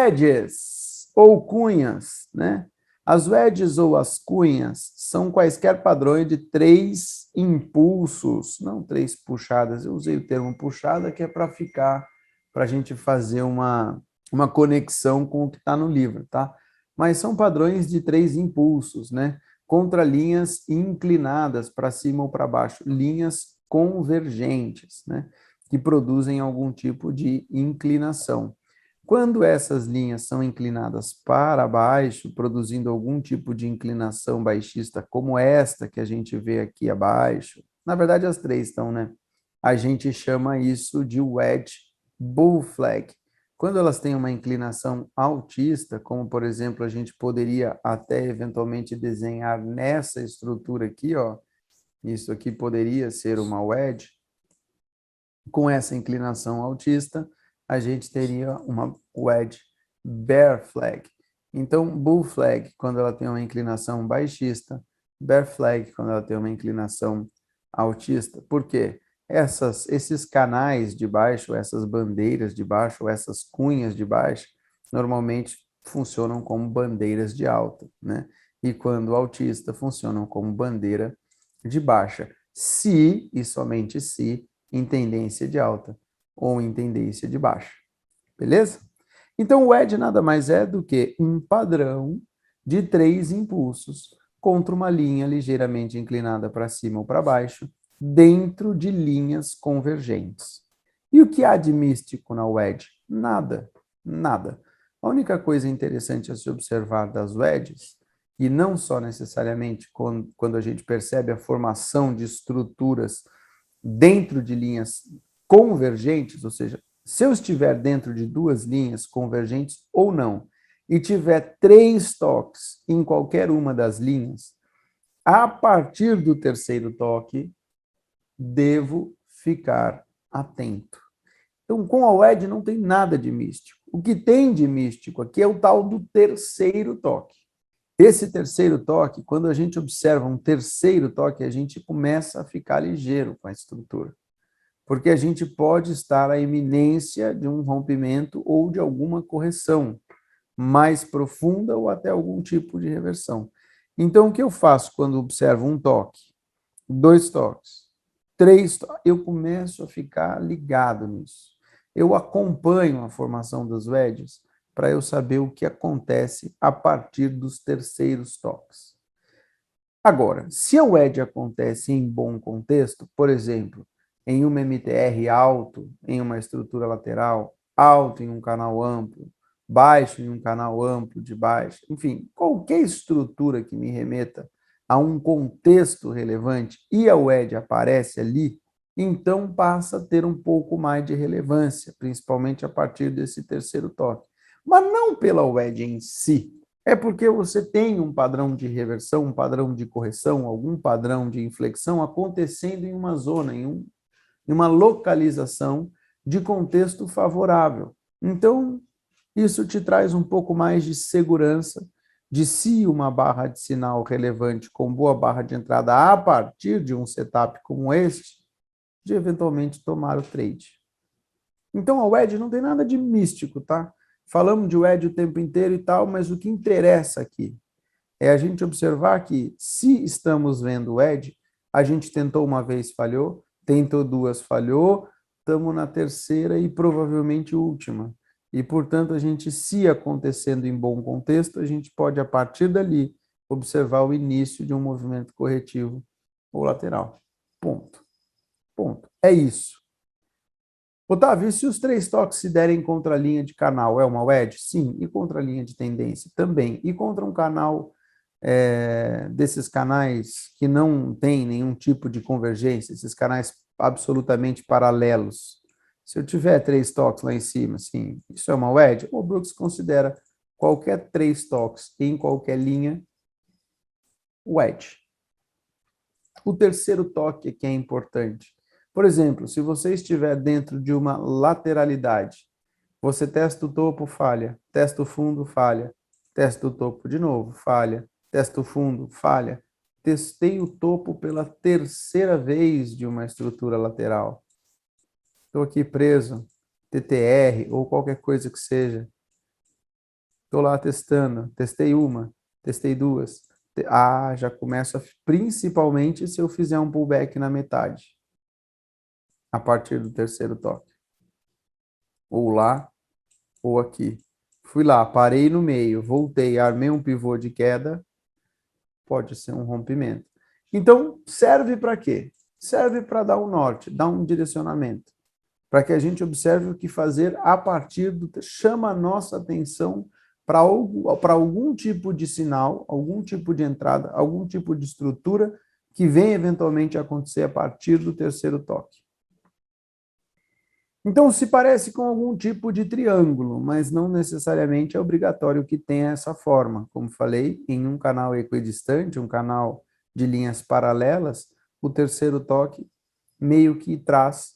Wedges, ou cunhas, né? As wedges ou as cunhas são quaisquer padrões de 3 impulsos, não 3 puxadas. Eu usei o termo puxada, que é para a gente fazer uma conexão com o que está no livro, tá? Mas são padrões de 3 impulsos, né? Contra linhas inclinadas para cima ou para baixo, linhas convergentes, né? Que produzem algum tipo de inclinação. Quando essas linhas são inclinadas para baixo, produzindo algum tipo de inclinação baixista, como esta que a gente vê aqui abaixo, na verdade as 3 estão, né? A gente chama isso de wedge bull flag. Quando elas têm uma inclinação altista, como por exemplo a gente poderia até eventualmente desenhar nessa estrutura aqui, ó, isso aqui poderia ser uma wedge, com essa inclinação altista, a gente teria uma wedge bear flag. Então, bull flag, quando ela tem uma inclinação baixista, bear flag, quando ela tem uma inclinação altista. Por quê? Esses canais de baixo, essas bandeiras de baixo, essas cunhas de baixo, normalmente funcionam como bandeiras de alta, né? E quando altista, funcionam como bandeira de baixa. Se, e somente se, em tendência de alta ou em tendência de baixa. Beleza? Então, o wedge nada mais é do que um padrão de 3 impulsos contra uma linha ligeiramente inclinada para cima ou para baixo, dentro de linhas convergentes. E o que há de místico na wedge? Nada, nada. A única coisa interessante a se observar das wedges, e não só necessariamente quando a gente percebe a formação de estruturas dentro de linhas convergentes, ou seja, se eu estiver dentro de 2 linhas convergentes ou não, e tiver 3 toques em qualquer uma das linhas, a partir do terceiro toque, devo ficar atento. Então, com a wedge não tem nada de místico. O que tem de místico aqui é o tal do terceiro toque. Esse terceiro toque, quando a gente observa um terceiro toque, a gente começa a ficar ligeiro com a estrutura, porque a gente pode estar à iminência de um rompimento ou de alguma correção mais profunda ou até algum tipo de reversão. Então, o que eu faço quando observo um toque, 2 toques, 3 toques? Eu começo a ficar ligado nisso. Eu acompanho a formação das wedges para eu saber o que acontece a partir dos terceiros toques. Agora, se a wedge acontece em bom contexto, por exemplo, em uma MTR alto, em uma estrutura lateral, alto em um canal amplo, baixo em um canal amplo de baixo, enfim, qualquer estrutura que me remeta a um contexto relevante e a wedge aparece ali, então passa a ter um pouco mais de relevância, principalmente a partir desse terceiro toque. Mas não pela wedge em si, é porque você tem um padrão de reversão, um padrão de correção, algum padrão de inflexão acontecendo em uma zona, em uma localização de contexto favorável. Então, isso te traz um pouco mais de segurança de se uma barra de sinal relevante com boa barra de entrada a partir de um setup como este, de eventualmente tomar o trade. Então, a wedge não tem nada de místico, tá? Falamos de wedge o tempo inteiro e tal, mas o que interessa aqui é a gente observar que, se estamos vendo o wedge, a gente tentou uma vez, falhou, tentou 2, falhou, estamos na terceira e provavelmente última. E, portanto, a gente, se acontecendo em bom contexto, a gente pode, a partir dali, observar o início de um movimento corretivo ou lateral. Ponto. Ponto. É isso. Otávio, e se os 3 toques se derem contra a linha de canal, é uma wedge? Sim. E contra a linha de tendência? Também. E contra um canal desses canais que não tem nenhum tipo de convergência, esses canais absolutamente paralelos? Se eu tiver 3 toques lá em cima, assim, isso é uma wedge? O Brooks considera qualquer 3 toques em qualquer linha wedge. O terceiro toque aqui é importante. Por exemplo, se você estiver dentro de uma lateralidade, você testa o topo, falha, testa o fundo, falha, testa o topo de novo, falha, testa o fundo, falha. Testei o topo pela terceira vez de uma estrutura lateral. Estou aqui preso, TTR ou qualquer coisa que seja. estou lá testando, testei uma, testei duas. Já começo principalmente se eu fizer um pullback na metade, a partir do terceiro toque. Ou lá, ou aqui. Fui lá, parei no meio, voltei, armei um pivô de queda, pode ser um rompimento. Então, serve para quê? Serve para dar um norte, dar um direcionamento, para que a gente observe o que fazer a partir do... Chama a nossa atenção para algum tipo de sinal, algum tipo de entrada, algum tipo de estrutura que vem eventualmente acontecer a partir do terceiro toque. Então, se parece com algum tipo de triângulo, mas não necessariamente é obrigatório que tenha essa forma. Como falei, em um canal equidistante, um canal de linhas paralelas, o terceiro toque meio que traz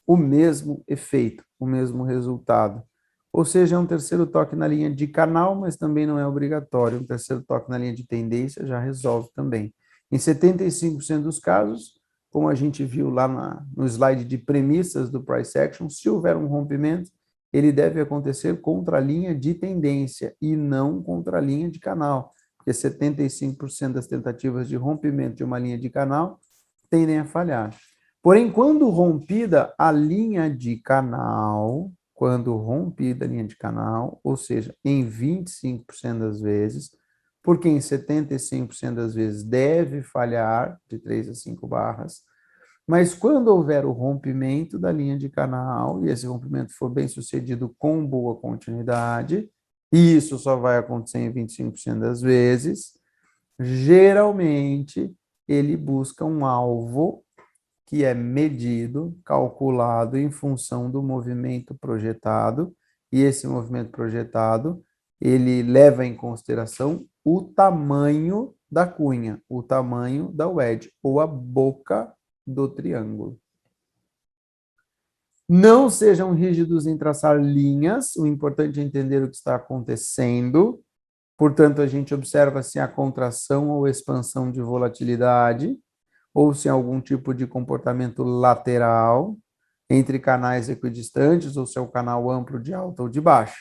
o mesmo efeito, o mesmo resultado. Ou seja, é um terceiro toque na linha de canal, mas também não é obrigatório. Um terceiro toque na linha de tendência já resolve também. Em 75% dos casos, como a gente viu lá no slide de premissas do price action, se houver um rompimento, ele deve acontecer contra a linha de tendência e não contra a linha de canal, porque 75% das tentativas de rompimento de uma linha de canal tendem a falhar. Porém, quando rompida a linha de canal, ou seja, em 25% das vezes, porque em 75% das vezes deve falhar de 3 a 5 barras, mas quando houver o rompimento da linha de canal, e esse rompimento for bem sucedido com boa continuidade, e isso só vai acontecer em 25% das vezes, geralmente ele busca um alvo que é medido, calculado em função do movimento projetado, e esse movimento projetado, ele leva em consideração o tamanho da cunha, o tamanho da wedge, ou a boca do triângulo. Não sejam rígidos em traçar linhas, o importante é entender o que está acontecendo, portanto, a gente observa se há contração ou expansão de volatilidade, ou se há algum tipo de comportamento lateral entre canais equidistantes, ou se é o canal amplo de alta ou de baixa.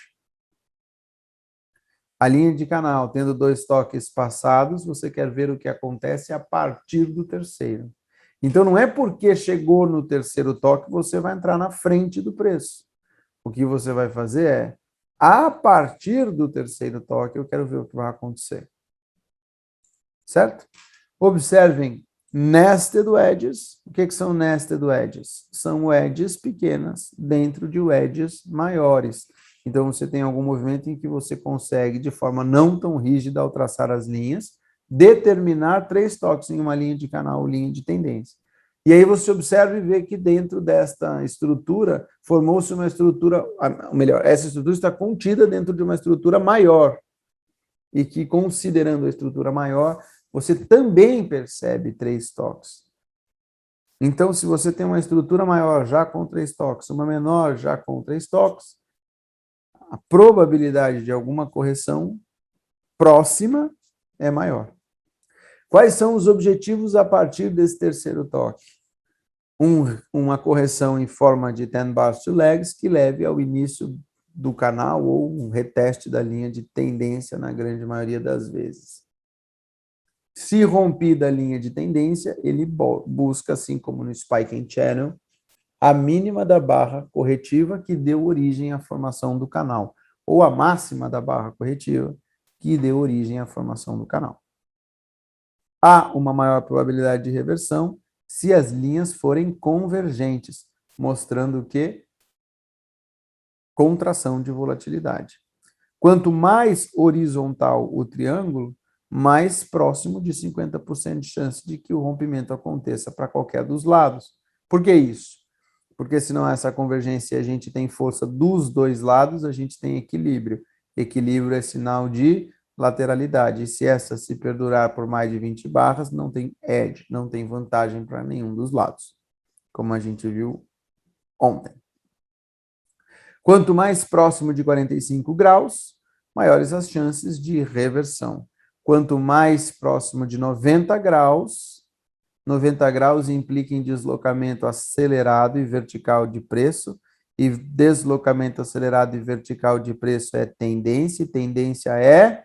A linha de canal, tendo 2 toques passados, você quer ver o que acontece a partir do terceiro. Então, não é porque chegou no terceiro toque, você vai entrar na frente do preço. O que você vai fazer é, a partir do terceiro toque, eu quero ver o que vai acontecer. Certo? Observem nested wedges. O que são nested wedges? São wedges pequenas dentro de wedges maiores. Então, você tem algum movimento em que você consegue, de forma não tão rígida, ao traçar as linhas, determinar 3 toques em uma linha de canal ou linha de tendência. E aí você observa e vê que dentro desta estrutura, formou-se uma estrutura, ou melhor, essa estrutura está contida dentro de uma estrutura maior. E que, considerando a estrutura maior, você também percebe 3 toques. Então, se você tem uma estrutura maior já com 3 toques, uma menor já com 3 toques, a probabilidade de alguma correção próxima é maior. Quais são os objetivos a partir desse terceiro toque? Uma correção em forma de 10 bars to legs que leve ao início do canal ou um reteste da linha de tendência na grande maioria das vezes. Se rompida a linha de tendência, ele busca, assim como no Spiking Channel, a mínima da barra corretiva que deu origem à formação do canal, ou a máxima da barra corretiva que deu origem à formação do canal. Há uma maior probabilidade de reversão se as linhas forem convergentes, mostrando que contração de volatilidade. Quanto mais horizontal o triângulo, mais próximo de 50% de chance de que o rompimento aconteça para qualquer dos lados. Por que isso? Porque se não há essa convergência e a gente tem força dos dois lados, a gente tem equilíbrio. Equilíbrio é sinal de lateralidade. E se essa se perdurar por mais de 20 barras, não tem edge, não tem vantagem para nenhum dos lados, como a gente viu ontem. Quanto mais próximo de 45 graus, maiores as chances de reversão. Quanto mais próximo de 90 graus implica em deslocamento acelerado e vertical de preço, e deslocamento acelerado e vertical de preço é tendência, e tendência é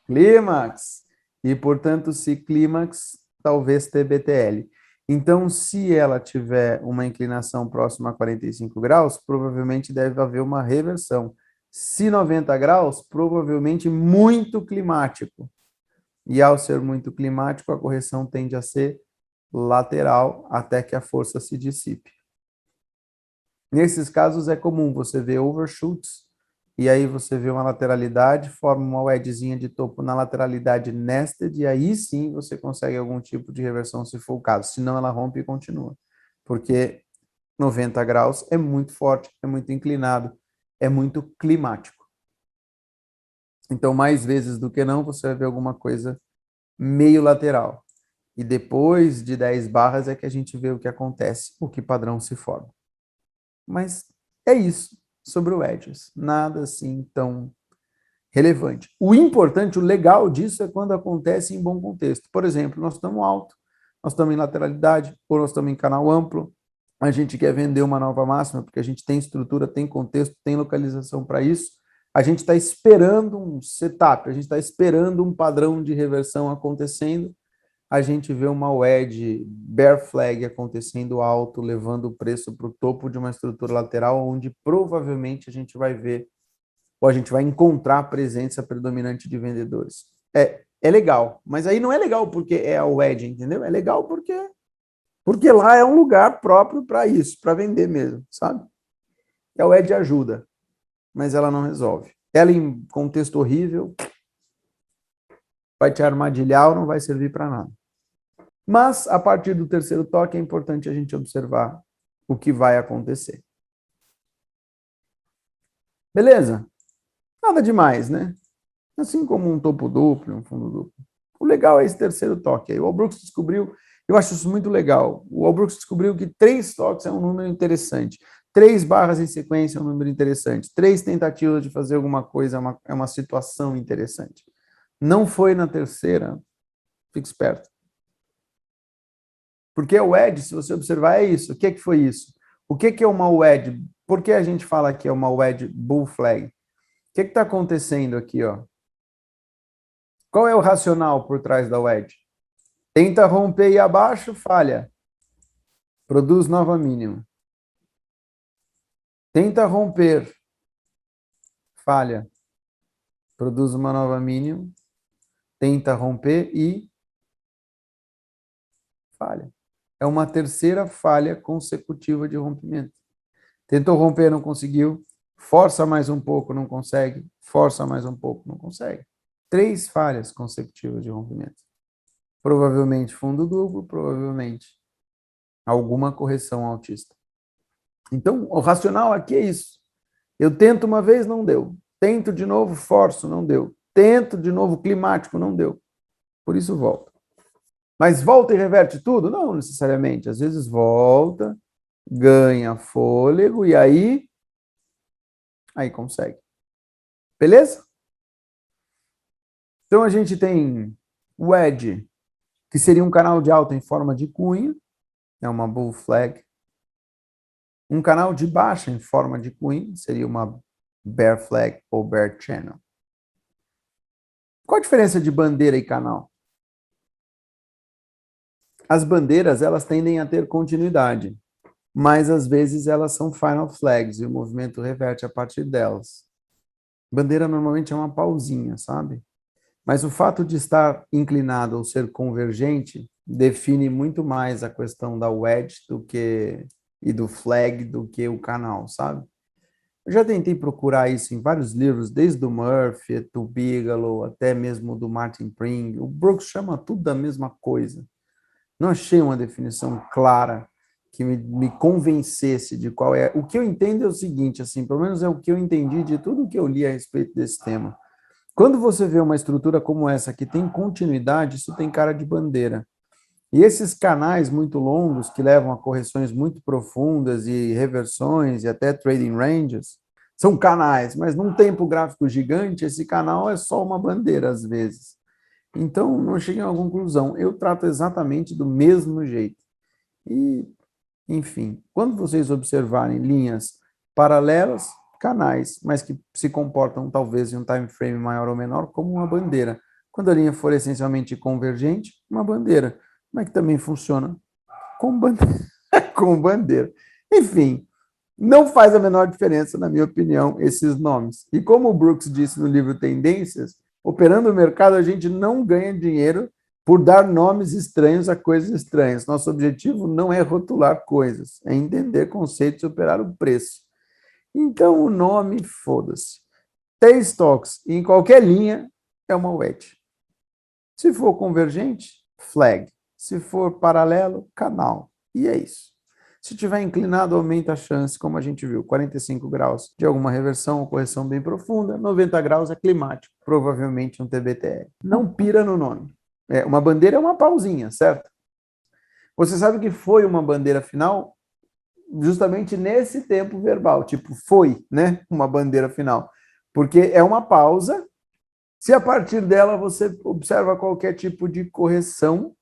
clímax. E, portanto, se clímax, talvez TBTL. Então, se ela tiver uma inclinação próxima a 45 graus, provavelmente deve haver uma reversão. Se 90 graus, provavelmente muito climático. E ao ser muito climático, a correção tende a ser lateral até que a força se dissipe. Nesses casos é comum você ver overshoots, e aí você vê uma lateralidade, forma uma wedgezinha de topo na lateralidade nested, e aí sim você consegue algum tipo de reversão se for o caso, senão ela rompe e continua. Porque 90 graus é muito forte, é muito inclinado, é muito climático. Então, mais vezes do que não, você vai ver alguma coisa meio lateral. E depois de 10 barras é que a gente vê o que acontece, o que padrão se forma. Mas é isso sobre o edges. Nada assim tão relevante. O importante, o legal disso é quando acontece em bom contexto. Por exemplo, nós estamos alto, nós estamos em lateralidade, ou nós estamos em canal amplo, a gente quer vender uma nova máxima, porque a gente tem estrutura, tem contexto, tem localização para isso. A gente está esperando um setup, a gente está esperando um padrão de reversão acontecendo. A gente vê uma wedge bear flag acontecendo alto, levando o preço para o topo de uma estrutura lateral, onde provavelmente a gente vai ver, ou a gente vai encontrar a presença predominante de vendedores. É legal, mas aí não é legal porque é a wedge, entendeu? É legal porque lá é um lugar próprio para isso, para vender mesmo, sabe? A wedge ajuda, mas ela não resolve. Ela em contexto horrível vai te armadilhar ou não vai servir para nada. Mas, a partir do terceiro toque, é importante a gente observar o que vai acontecer. Beleza? Nada demais, né? Assim como um topo duplo, um fundo duplo. O legal é esse terceiro toque. O Walbrooks descobriu, eu acho isso muito legal, o Walbrooks descobriu que 3 toques é um número interessante. 3 barras em sequência é um número interessante. 3 tentativas de fazer alguma coisa é uma situação interessante. Não foi na terceira, fique esperto. Porque o wedge, se você observar, é isso. O que foi isso? O que é uma wedge? Por que a gente fala que é uma wedge bull flag? O que está acontecendo aqui, ó? Qual é o racional por trás da wedge? Tenta romper e abaixo, falha. Produz nova mínima. Tenta romper, falha. Produz uma nova mínima. Tenta romper e falha. É uma terceira falha consecutiva de rompimento. Tentou romper, não conseguiu. Força mais um pouco, não consegue. Força mais um pouco, não consegue. 3 falhas consecutivas de rompimento. Provavelmente fundo duplo, provavelmente alguma correção altista. Então, o racional aqui é isso. Eu tento uma vez, não deu. Tento de novo, forço, não deu. Tento de novo, climático, não deu. Por isso volta. Mas volta e reverte tudo? Não necessariamente. Às vezes volta, ganha fôlego e aí consegue. Beleza? Então a gente tem o edge, que seria um canal de alta em forma de cunha, é uma bull flag. Um canal de baixa em forma de queen seria uma bear flag ou bear channel. Qual a diferença de bandeira e canal? As bandeiras, elas tendem a ter continuidade, mas às vezes elas são final flags e o movimento reverte a partir delas. Bandeira normalmente é uma pausinha, sabe? Mas o fato de estar inclinado ou ser convergente define muito mais a questão da wedge e do flag do que o canal, sabe? Eu já tentei procurar isso em vários livros, desde o Murphy, do Bigelow, até mesmo do Martin Pring. O Brooks chama tudo da mesma coisa. Não achei uma definição clara que me convencesse de qual é. O que eu entendo é o seguinte, assim, pelo menos é o que eu entendi de tudo que eu li a respeito desse tema. Quando você vê uma estrutura como essa que tem continuidade, isso tem cara de bandeira. E esses canais muito longos, que levam a correções muito profundas e reversões e até trading ranges, são canais, mas num tempo gráfico gigante, esse canal é só uma bandeira às vezes. Então, não cheguei a uma conclusão. Eu trato exatamente do mesmo jeito. E enfim. Quando vocês observarem linhas paralelas, canais, mas que se comportam talvez em um time frame maior ou menor, como uma bandeira. Quando a linha for essencialmente convergente, uma bandeira, mas que também funciona com bandeira. com bandeira. Enfim, não faz a menor diferença, na minha opinião, esses nomes. E como o Brooks disse no livro Tendências, operando o mercado, a gente não ganha dinheiro por dar nomes estranhos a coisas estranhas. Nosso objetivo não é rotular coisas, é entender conceitos e operar o preço. Então, o nome, foda-se. T-Stocks, em qualquer linha, é uma wedge. Se for convergente, flag. Se for paralelo, canal. E é isso. Se tiver inclinado, aumenta a chance, como a gente viu, 45 graus de alguma reversão ou correção bem profunda, 90 graus é climático, provavelmente um TBTL. Não pira no nome. Uma bandeira é uma pausinha, certo? Você sabe que foi uma bandeira final justamente nesse tempo verbal, tipo foi, né? Uma bandeira final. Porque é uma pausa. Se a partir dela você observa qualquer tipo de correção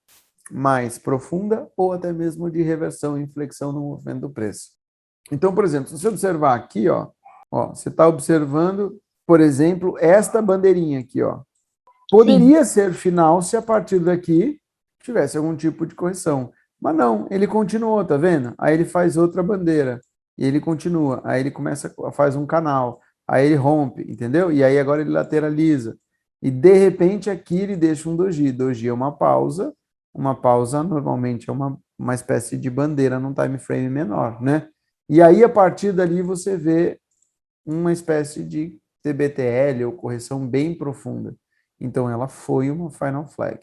mais profunda ou até mesmo de reversão e inflexão no movimento do preço. Então, por exemplo, se você observar aqui, ó, você está observando, por exemplo, esta bandeirinha aqui, ó. Poderia ser final se a partir daqui tivesse algum tipo de correção. Mas não, ele continuou, tá vendo? Aí ele faz outra bandeira, e ele continua, aí ele faz um canal, aí ele rompe, entendeu? E aí agora ele lateraliza. E de repente aqui ele deixa um doji. Doji é uma pausa normalmente é uma espécie de bandeira num time frame menor, né? E aí a partir dali você vê uma espécie de TBTL ou correção bem profunda. Então ela foi uma final flag.